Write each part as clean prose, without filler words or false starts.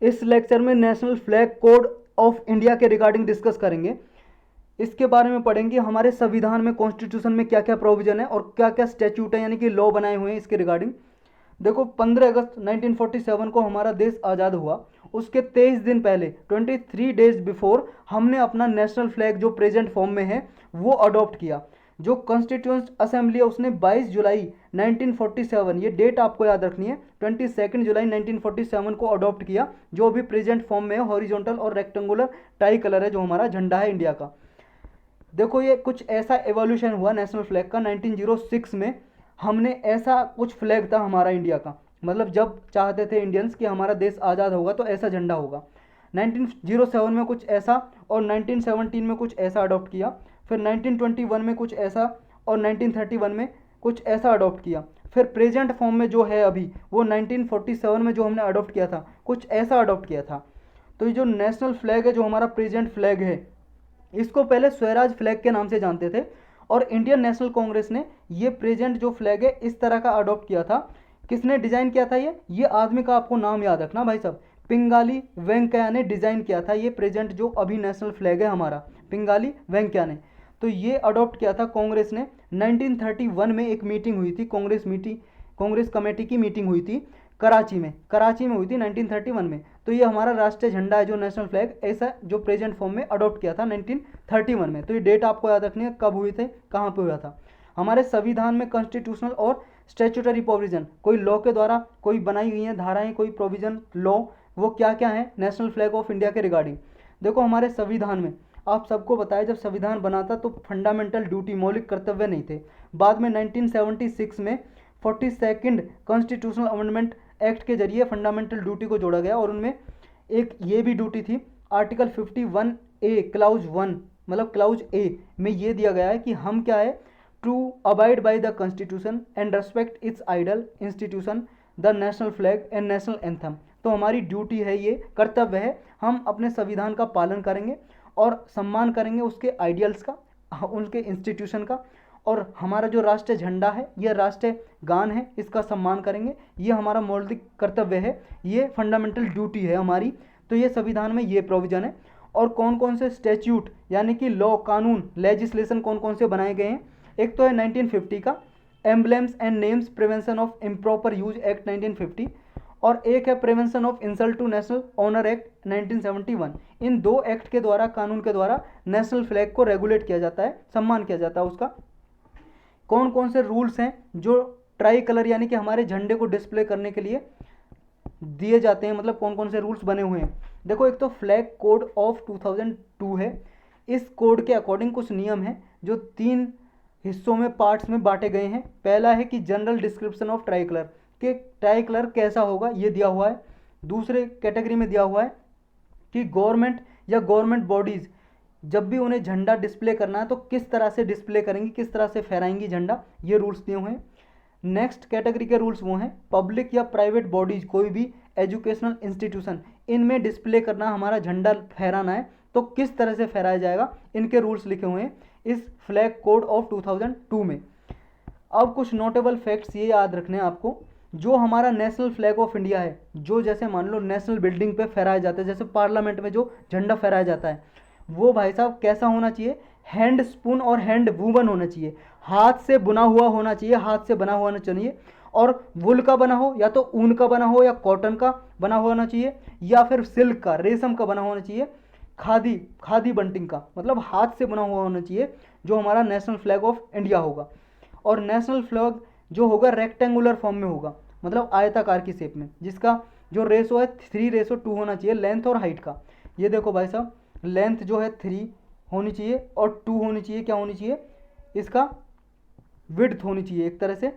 इस लेक्चर में national flag code of India के रिगार्डिंग डिस्कस करेंगे। इसके बारे में पढ़ेंगे हमारे संविधान में, कॉन्स्टिट्यूशन में क्या क्या प्रोविजन है और क्या क्या स्टैट्यूट है यानी कि लॉ बनाए हुए हैं इसके रिगार्डिंग। देखो 15 अगस्त 1947 को हमारा देश आज़ाद हुआ। उसके 23 दिन पहले 23 डेज बिफोर हमने अपना नेशनल फ्लैग जो प्रेजेंट फॉर्म में है वो अडॉप्ट किया। जो कॉन्स्टिट्यूंट असेंबली है उसने 22 जुलाई 1947, ये डेट आपको याद रखनी है, 22 जुलाई 1947 को अडॉप्ट किया, जो अभी प्रेजेंट फॉर्म में है, हॉरिजॉन्टल और रेक्टेंगुलर टाई कलर है जो हमारा झंडा है इंडिया का। देखो ये कुछ ऐसा एवोल्यूशन हुआ नेशनल फ्लैग का 1906 में। हमने ऐसा कुछ फ्लैग था हमारा इंडिया का, मतलब जब चाहते थे इंडियंस कि हमारा देश आज़ाद होगा तो ऐसा झंडा होगा। 1907 में कुछ ऐसा और 1917 में कुछ ऐसा अडॉप्ट किया, फिर 1921 में कुछ ऐसा और 1931 में कुछ ऐसा अडॉप्ट किया। फिर प्रेजेंट फॉर्म में जो है अभी वो 1947 में जो हमने अडॉप्ट किया था कुछ ऐसा अडॉप्ट किया था। तो ये जो नेशनल फ्लैग है जो हमारा प्रेजेंट फ्लैग है इसको पहले स्वराज फ्लैग के नाम से जानते थे, और इंडियन नेशनल कांग्रेस ने ये प्रेजेंट जो फ्लैग है इस तरह का अडॉप्ट किया था। किसने डिज़ाइन किया था ये आदमी का आपको नाम याद रखना भाई साहब, पिंगाली वेंकैया ने डिज़ाइन किया था ये प्रेजेंट जो अभी नेशनल फ्लैग है हमारा, पिंगाली वेंकैया ने। तो ये अडॉप्ट किया था कांग्रेस ने। 1931 में एक मीटिंग हुई थी, कांग्रेस कमेटी की मीटिंग हुई थी कराची में हुई थी 1931 में। तो ये हमारा राष्ट्रीय झंडा है जो नेशनल फ्लैग ऐसा जो प्रेजेंट फॉर्म में अडॉप्ट किया था 1931 में। तो ये डेट आपको याद रखनी है कब हुई थे, कहाँ पे हुआ था। हमारे संविधान में कॉन्स्टिट्यूशनल और स्टैट्यूटरी प्रोविजन, कोई लॉ के द्वारा कोई बनाई हुई हैं धाराएं, कोई प्रोविजन लॉ, वो क्या क्या है नेशनल फ्लैग ऑफ इंडिया के रिगार्डिंग। देखो हमारे संविधान में आप सबको बताया जब संविधान बना था तो फंडामेंटल ड्यूटी मौलिक कर्तव्य नहीं थे। बाद में 1976 में 42nd कॉन्स्टिट्यूशनल अमेंडमेंट एक्ट के जरिए फंडामेंटल ड्यूटी को जोड़ा गया, और उनमें एक ये भी ड्यूटी थी आर्टिकल 51A क्लाउज 1 मतलब क्लाउज ए में ये दिया गया है कि हम क्या है, to abide by the constitution and respect its ideal institution the national flag and national anthem. तो हमारी ड्यूटी है, ये कर्तव्य है, हम अपने संविधान का पालन करेंगे और सम्मान करेंगे उसके आइडियल्स का, उनके इंस्टीट्यूशन का, और हमारा जो राष्ट्रीय झंडा है यह राष्ट्रीय गान है इसका सम्मान करेंगे। ये हमारा मौलिक कर्तव्य है, ये फंडामेंटल ड्यूटी है हमारी। तो ये संविधान में ये प्रोविज़न है। और कौन कौन से स्टैट्यूट यानी कि लॉ, कानून, लेजिस्लेशन कौन कौन से बनाए गए हैं। एक तो है 1950 का emblems and names prevention of improper use act 1950, और एक है prevention of insult to national honour act 1971। इन दो एक्ट के द्वारा, कानून के द्वारा नेशनल फ्लैग को रेगुलेट किया जाता है, सम्मान किया जाता है उसका। कौन कौन से रूल्स हैं जो ट्राई कलर यानी कि हमारे झंडे को डिस्प्ले करने के लिए दिए जाते हैं, मतलब कौन कौन से रूल्स बने हुए हैं। देखो एक तो फ्लैग कोड ऑफ 2002 है। इस कोड के अकॉर्डिंग कुछ नियम हैं जो 3 हिस्सों में, पार्ट्स में बांटे गए हैं। पहला है कि general description of try colour, कि ट्राई कलर कैसा होगा ये दिया हुआ है। दूसरे कैटेगरी में दिया हुआ है कि गवर्नमेंट या गवर्नमेंट बॉडीज़ जब भी उन्हें झंडा डिस्प्ले करना है तो किस तरह से डिस्प्ले करेंगी, किस तरह से फहराएंगी झंडा, ये रूल्स दिए हुए हैं। नेक्स्ट कैटेगरी के रूल्स वो हैं पब्लिक या प्राइवेट बॉडीज़, कोई भी एजुकेशनल इंस्टीट्यूशन, इनमें डिस्प्ले करना, हमारा झंडा फहराना है तो किस तरह से फहराया जाएगा, इनके रूल्स लिखे हुए हैं इस फ्लैग कोड ऑफ 2002 में। अब कुछ नोटेबल फैक्ट्स ये याद रखने हैं आपको। जो हमारा नेशनल फ्लैग ऑफ इंडिया है, जो जैसे मान लो नेशनल बिल्डिंग पे फहराया जाता है, जैसे पार्लियामेंट में जो झंडा फहराया जाता है, वो भाई साहब कैसा होना चाहिए, हैंड स्पून और हैंड वूवन होना चाहिए, हाथ से बुना हुआ होना चाहिए, हाथ से बना हुआ होना चाहिए, और वुल का बना हो या तो ऊन का बना हो या कॉटन का बना हुआ होना चाहिए, या फिर सिल्क का, रेशम का बना होना चाहिए, खादी बंटिंग का, मतलब हाथ से बना हुआ होना चाहिए जो हमारा नेशनल फ्लैग ऑफ इंडिया होगा। और नेशनल फ्लैग जो होगा रेक्टेंगुलर फॉर्म में होगा, मतलब आयताकार की शेप में, जिसका जो रेशो है 3:2 होना चाहिए लेंथ और हाइट का। ये देखो भाई साहब, लेंथ जो है 3 होनी चाहिए और 2 होनी चाहिए, क्या होनी चाहिए, इसका विड्थ होनी चाहिए एक तरह से,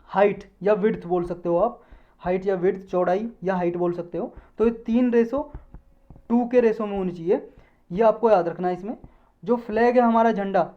हाइट या विड्थ बोल सकते हो आप, हाइट या विड्थ, चौड़ाई या हाइट बोल सकते हो। तो ये 3:2 के रेशो में होनी चाहिए, ये आपको याद रखना है। इसमें जो फ्लैग है हमारा झंडा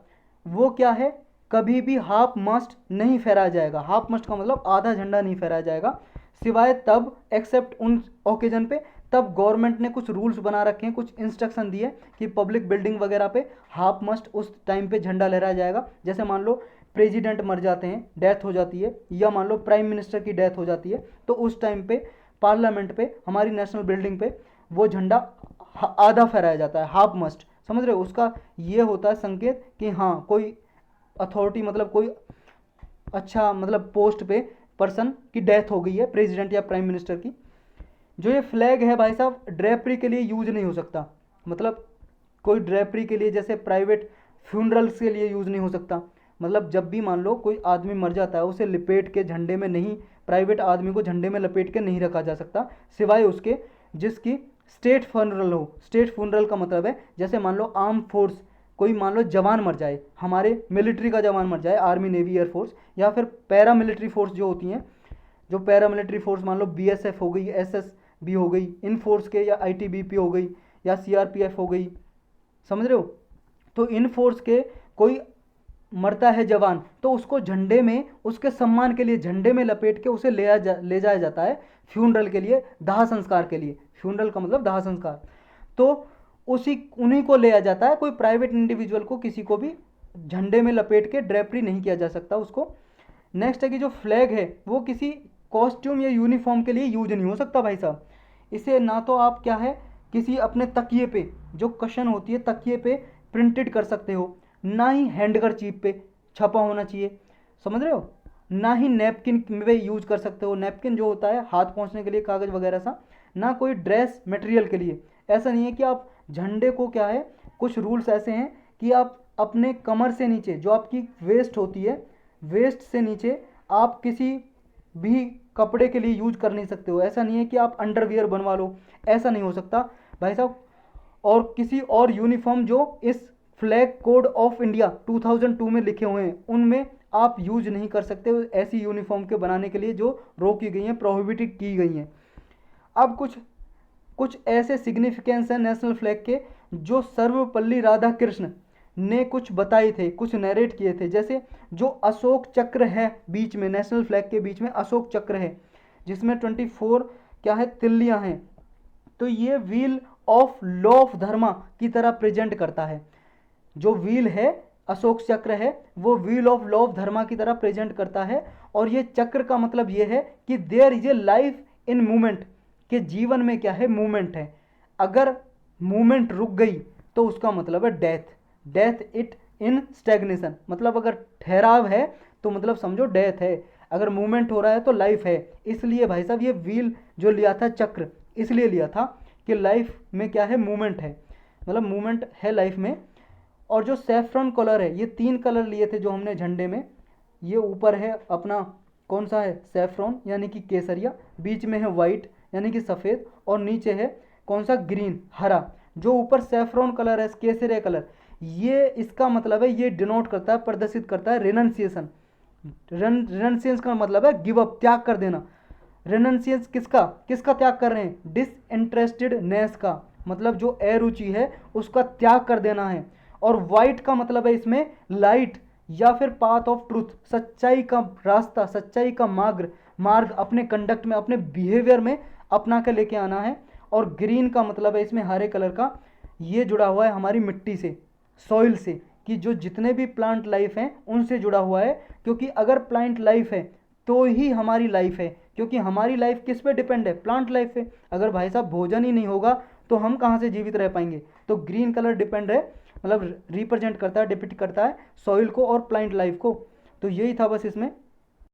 वो क्या है, कभी भी हाफ मस्ट नहीं फहराया जाएगा। हाफ मस्ट का मतलब आधा झंडा नहीं फहराया जाएगा, सिवाय तब, एक्सेप्ट उन ओकेजन पे, तब गवर्नमेंट ने कुछ रूल्स बना रखे हैं, कुछ इंस्ट्रक्शन दिए कि पब्लिक बिल्डिंग वगैरह पे हाफ मस्ट उस टाइम पे झंडा लहराया जाएगा। जैसे मान लो प्रेसिडेंट मर जाते हैं, डेथ हो जाती है, या मान लो प्राइम मिनिस्टर की डेथ हो जाती है, तो उस टाइम पे पार्लियामेंट पे, हमारी नेशनल बिल्डिंग पे वो झंडा आधा फहराया जाता है, हाफ मस्ट, समझ रहे हो। उसका ये होता है संकेत कि हाँ कोई अथॉरिटी, मतलब कोई अच्छा मतलब पोस्ट पे पर्सन की डेथ हो गई है, प्रेसिडेंट या प्राइम मिनिस्टर की। जो ये फ्लैग है भाई साहब, ड्रेपरी के लिए यूज नहीं हो सकता, मतलब कोई ड्रेपरी के लिए, जैसे प्राइवेट फ्यूनरल्स के लिए यूज़ नहीं हो सकता। मतलब जब भी मान लो कोई आदमी मर जाता है, उसे लिपेट के झंडे में नहीं, प्राइवेट आदमी को झंडे में लपेट के नहीं रखा जा सकता, सिवाय उसके जिसकी स्टेट फ्यूनरल हो। स्टेट फ्यूनरल का मतलब है जैसे मान लो आर्म फोर्स, कोई मान लो जवान मर जाए, हमारे मिलिट्री का जवान मर जाए, आर्मी नेवी एयरफोर्स, या फिर पैरा मिलिट्री फोर्स जो होती हैं, जो पैरा मिलिट्री फोर्स मान लो बीएसएफ हो गई, एसएसबी हो गई, इन फोर्स के, या आईटीबीपी हो गई, या सीआरपीएफ हो गई, समझ रहे हो। तो इन फोर्स के कोई मरता है जवान, तो उसको झंडे में, उसके सम्मान के लिए झंडे में लपेट के उसे ले जाया जाता है फ्यूनरल के लिए, दाह संस्कार के लिए। फ्यूनरल का मतलब दाह संस्कार। तो उन्हीं को लिया जाता है, कोई प्राइवेट इंडिविजुअल को, किसी को भी झंडे में लपेट के ड्रेपरी नहीं किया जा सकता उसको। नेक्स्ट है कि जो फ्लैग है वो किसी कॉस्ट्यूम या यूनिफॉर्म के लिए यूज नहीं हो सकता भाई साहब। इसे ना तो आप क्या है किसी अपने तकिए पे, जो कशन होती है तकिए पे, प्रिंटेड कर सकते हो, ना ही हैंडकरचीफ पे छपा होना चाहिए, समझ रहे हो, ना ही नैपकिन में यूज कर सकते हो। नैपकिन जो होता है हाथ पोंछने के लिए, कागज़ वगैरह सा, ना कोई ड्रेस मटेरियल के लिए। ऐसा नहीं है कि आप झंडे को क्या है, कुछ रूल्स ऐसे हैं कि आप अपने कमर से नीचे जो आपकी वेस्ट होती है, वेस्ट से नीचे आप किसी भी कपड़े के लिए यूज कर नहीं सकते हो। ऐसा नहीं है कि आप अंडरवियर बनवा लो, ऐसा नहीं हो सकता भाई साहब। और किसी और यूनिफॉर्म जो इस फ्लैग कोड ऑफ इंडिया 2002 में लिखे हुए हैं, उनमें आप यूज नहीं कर सकते ऐसी यूनिफॉर्म के बनाने के लिए जो रोकी गई हैं, प्रोहिबिटेड की गई हैं। अब कुछ कुछ ऐसे सिग्निफिकेंस हैं नेशनल फ्लैग के जो सर्वपल्ली राधाकृष्ण ने कुछ बताए थे, कुछ नरेट किए थे। जैसे जो अशोक चक्र है बीच में, नेशनल फ्लैग के बीच में अशोक चक्र है, जिसमें 24 क्या है तिल्लियां हैं, तो ये व्हील ऑफ लॉ ऑफ धर्मा की तरह प्रेजेंट करता है। जो व्हील है, अशोक चक्र है, वो व्हील ऑफ लॉ ऑफ धर्मा की तरह प्रेजेंट करता है। और ये चक्र का मतलब ये है कि there is a life in movement, के जीवन में क्या है, मूवमेंट है। अगर मूवमेंट रुक गई तो उसका मतलब है death, death it in stagnation, मतलब अगर ठहराव है तो मतलब समझो डेथ है, अगर मूवमेंट हो रहा है तो लाइफ है। इसलिए भाई साहब ये व्हील जो लिया था, चक्र इसलिए लिया था कि लाइफ में क्या है, मूवमेंट है, मतलब मूवमेंट है लाइफ में। और जो सेफ्रॉन कलर है, ये 3 कलर लिए थे जो हमने झंडे में। ये ऊपर है अपना कौन सा है, सेफ्रॉन यानी कि केसरिया, बीच में है वाइट यानी कि सफ़ेद, और नीचे है कौन सा, ग्रीन, हरा। जो ऊपर सेफ्रॉन कलर है, केसरिया कलर, ये इसका मतलब है, ये डिनोट करता है, प्रदर्शित करता है रेनन्सिएशन। रेनन्सिएशन का मतलब है गिव अप, त्याग कर देना। रेनन्सिएंस किसका किसका त्याग कर रहे हैं, डिसइंटरेस्टेडनेस का, मतलब जो अरुचि है उसका त्याग कर देना है। और वाइट का मतलब है इसमें लाइट या फिर पाथ ऑफ ट्रूथ, सच्चाई का रास्ता, सच्चाई का मार्ग अपने कंडक्ट में, अपने बिहेवियर में अपना कर लेके आना है। और ग्रीन का मतलब है इसमें हरे कलर का, ये जुड़ा हुआ है हमारी मिट्टी से, सॉइल से, कि जो जितने भी प्लांट लाइफ हैं उनसे जुड़ा हुआ है। क्योंकि अगर प्लांट लाइफ है तो ही हमारी लाइफ है, क्योंकि हमारी लाइफ किस पे डिपेंड है, प्लांट लाइफ पे। अगर भाई साहब भोजन ही नहीं होगा तो हम कहाँ से जीवित रह पाएंगे। तो ग्रीन कलर डिपेंड है, मतलब रिप्रेजेंट करता है, डिपिक्ट करता है सॉइल को और प्लांट लाइफ को। तो यही था बस इसमें।